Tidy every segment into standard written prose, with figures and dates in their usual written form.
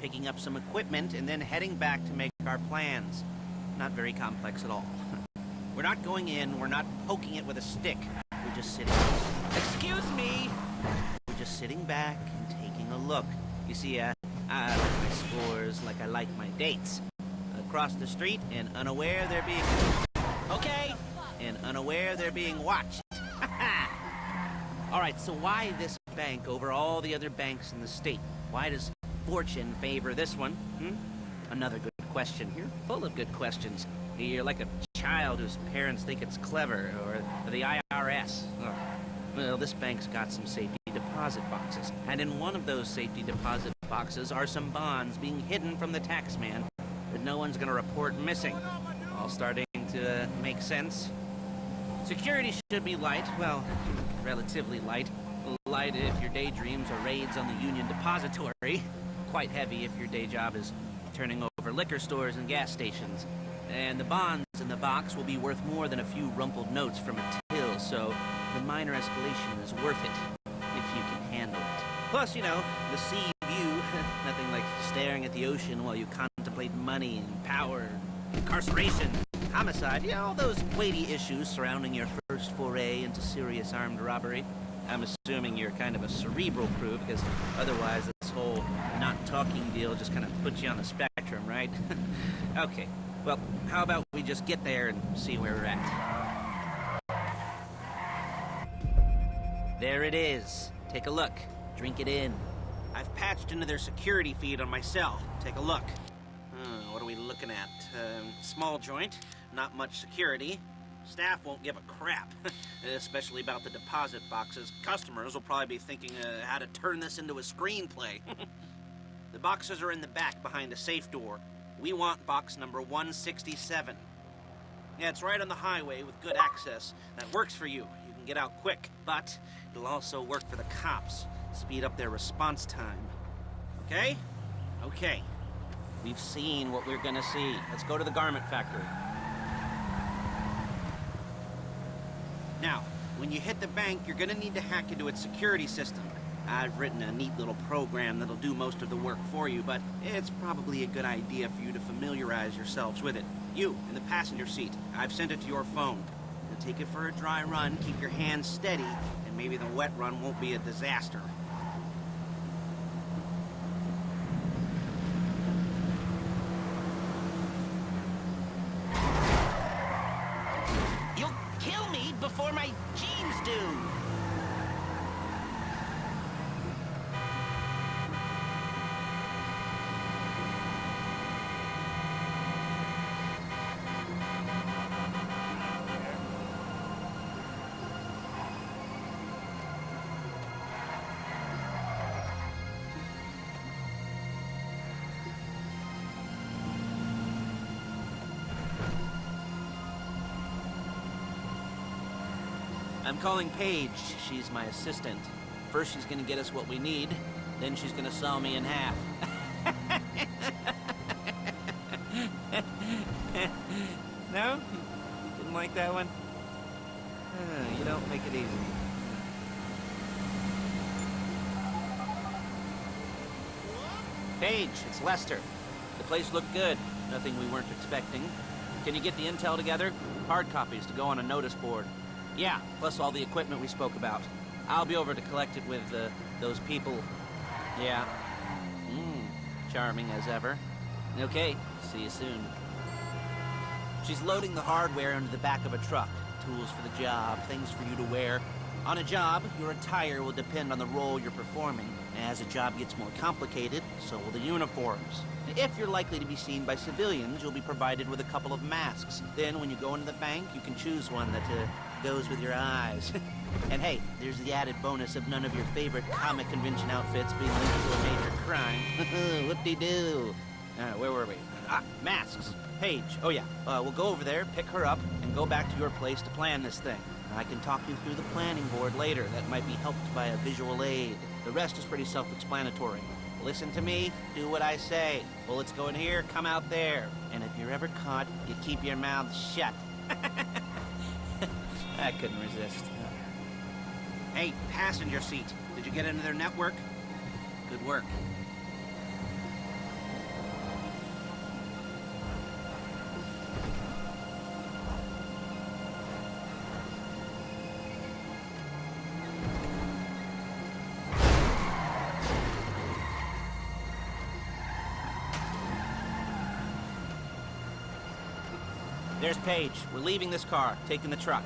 picking up some equipment, and then heading back to make our plans. Not very complex at all. We're not going in, we're not poking it with a stick. We're just sitting... Excuse me! We're just sitting back and taking a look. You see, I like my scores like I like my dates. Across the street, and unaware they're being... Okay! And unaware they're being watched. Alright, so why this bank over all the other banks in the state? Why does fortune favor this one? Another good question. You're full of good questions. You're like a child whose parents think it's clever, or the IRS. Oh. Well, this bank's got some safety deposit boxes, and in one of those safety deposit boxes are some bonds being hidden from the tax man that no one's gonna report missing. All starting to make sense. Security should be light, well, relatively light. Light if your daydreams are raids on the Union Depository. Quite heavy if your day job is turning over liquor stores and gas stations. And the bonds in the box will be worth more than a few rumpled notes from a till, so the minor escalation is worth it, if you can handle it. Plus, you know, the sea view, nothing like staring at the ocean while you contemplate money and power, incarceration, homicide, yeah, all those weighty issues surrounding your first foray into serious armed robbery. I'm assuming you're kind of a cerebral crew, because otherwise this whole not talking deal just kind of puts you on the spectrum, right? Okay. Well, how about we just get there and see where we're at? There it is. Take a look. Drink it in. I've patched into their security feed on my cell. Take a look. What are we looking at? Small joint, not much security. Staff won't give a crap, especially about the deposit boxes. Customers will probably be thinking how to turn this into a screenplay. The boxes are in the back behind a safe door. We want box number 167. Yeah, it's right on the highway with good access. That works for you. You can get out quick, but it'll also work for the cops. Speed up their response time. Okay? Okay. We've seen what we're gonna see. Let's go to the garment factory. Now, when you hit the bank, you're gonna need to hack into its security system. I've written a neat little program that'll do most of the work for you, but it's probably a good idea for you to familiarize yourselves with it. You, in the passenger seat, I've sent it to your phone. You'll take it for a dry run, keep your hands steady, and maybe the wet run won't be a disaster. You'll kill me before my jeans do! I'm calling Paige. She's my assistant. First she's gonna get us what we need, then she's gonna saw me in half. No? Didn't like that one? You don't make it easy. Paige, it's Lester. The place looked good. Nothing we weren't expecting. Can you get the intel together? Hard copies to go on a notice board. Yeah, plus all the equipment we spoke about. I'll be over to collect it with, those people. Yeah. Charming as ever. Okay, see you soon. She's loading the hardware into the back of a truck. Tools for the job, things for you to wear. On a job, your attire will depend on the role you're performing. As a job gets more complicated, so will the uniforms. If you're likely to be seen by civilians, you'll be provided with a couple of masks. Then when you go into the bank, you can choose one that goes with your eyes. And hey, there's the added bonus of none of your favorite comic convention outfits being linked to a major crime. Whoop-de-doo. Where were we? Masks. Paige. Oh yeah, we'll go over there, pick her up, and go back to your place to plan this thing. I can talk you through the planning board later. That might be helped by a visual aid. The rest is pretty self-explanatory. Listen to me, do what I say. Bullets go in here, come out there. And if you're ever caught, you keep your mouth shut. I couldn't resist. Hey, passenger seat. Did you get into their network? Good work. There's Paige. We're leaving this car, taking the truck.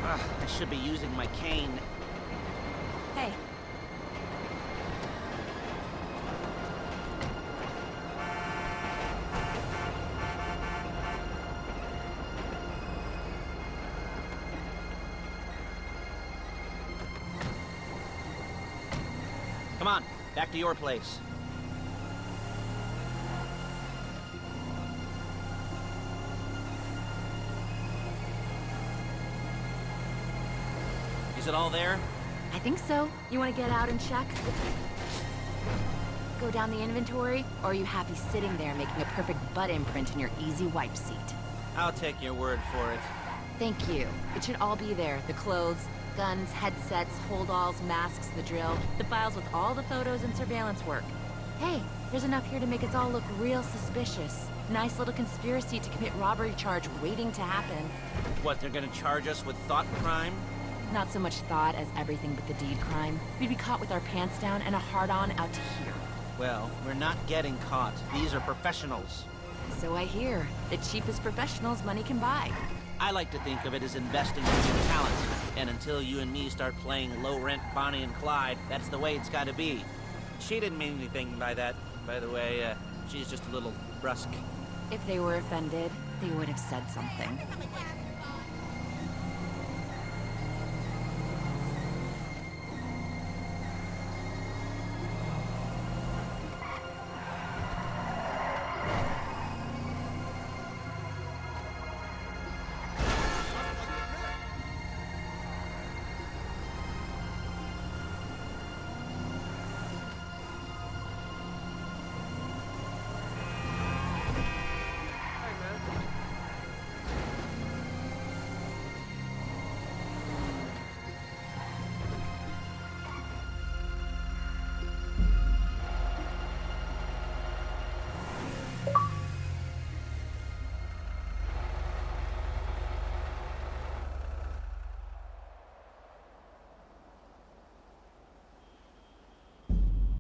I should be using my cane. Hey. Come on, back to your place. Is it all there? I think so. You want to get out and check? Go down the inventory, or are you happy sitting there making a perfect butt imprint in your easy wipe seat? I'll take your word for it. Thank you. It should all be there. The clothes, guns, headsets, holdalls, masks, the drill, the files with all the photos and surveillance work. Hey, there's enough here to make us all look real suspicious. Nice little conspiracy to commit robbery charge waiting to happen. What, they're gonna charge us with thought crime? Not so much thought as everything but the deed crime. We'd be caught with our pants down and a hard-on out to here. Well, we're not getting caught. These are professionals. So I hear. The cheapest professionals money can buy. I like to think of it as investing in new talent. And until you and me start playing low-rent Bonnie and Clyde, that's the way it's gotta be. She didn't mean anything by that, by the way. She's just a little brusque. If they were offended, they would have said something.